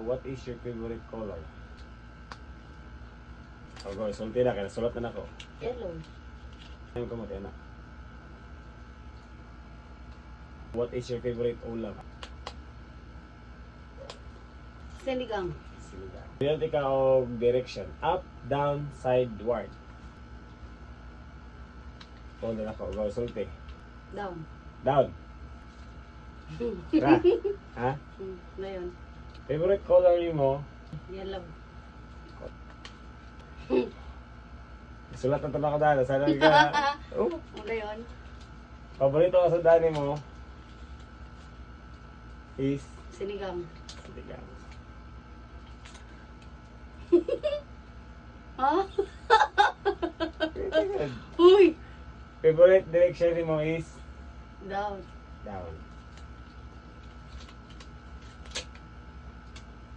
what is your favorite color? Okay, sulti na. Kaya sulat na ako. Yellow. Ayun ko mo, na. What is your favorite ulam? Sinigang. Pilihan ka og direction. Up, down, sideward. Ito na ako. Go, sulti. Down. Down. Ra. Ha? Na yun. Favorite color mo? Yellow. Sulat na tanong ko dahil. Sana ka. Oh. Ano yun? Paborito ka sa dani mo? Is? Sinigang. Sinigang. Ha? Uy! Favorite direction mo is? Down. Down.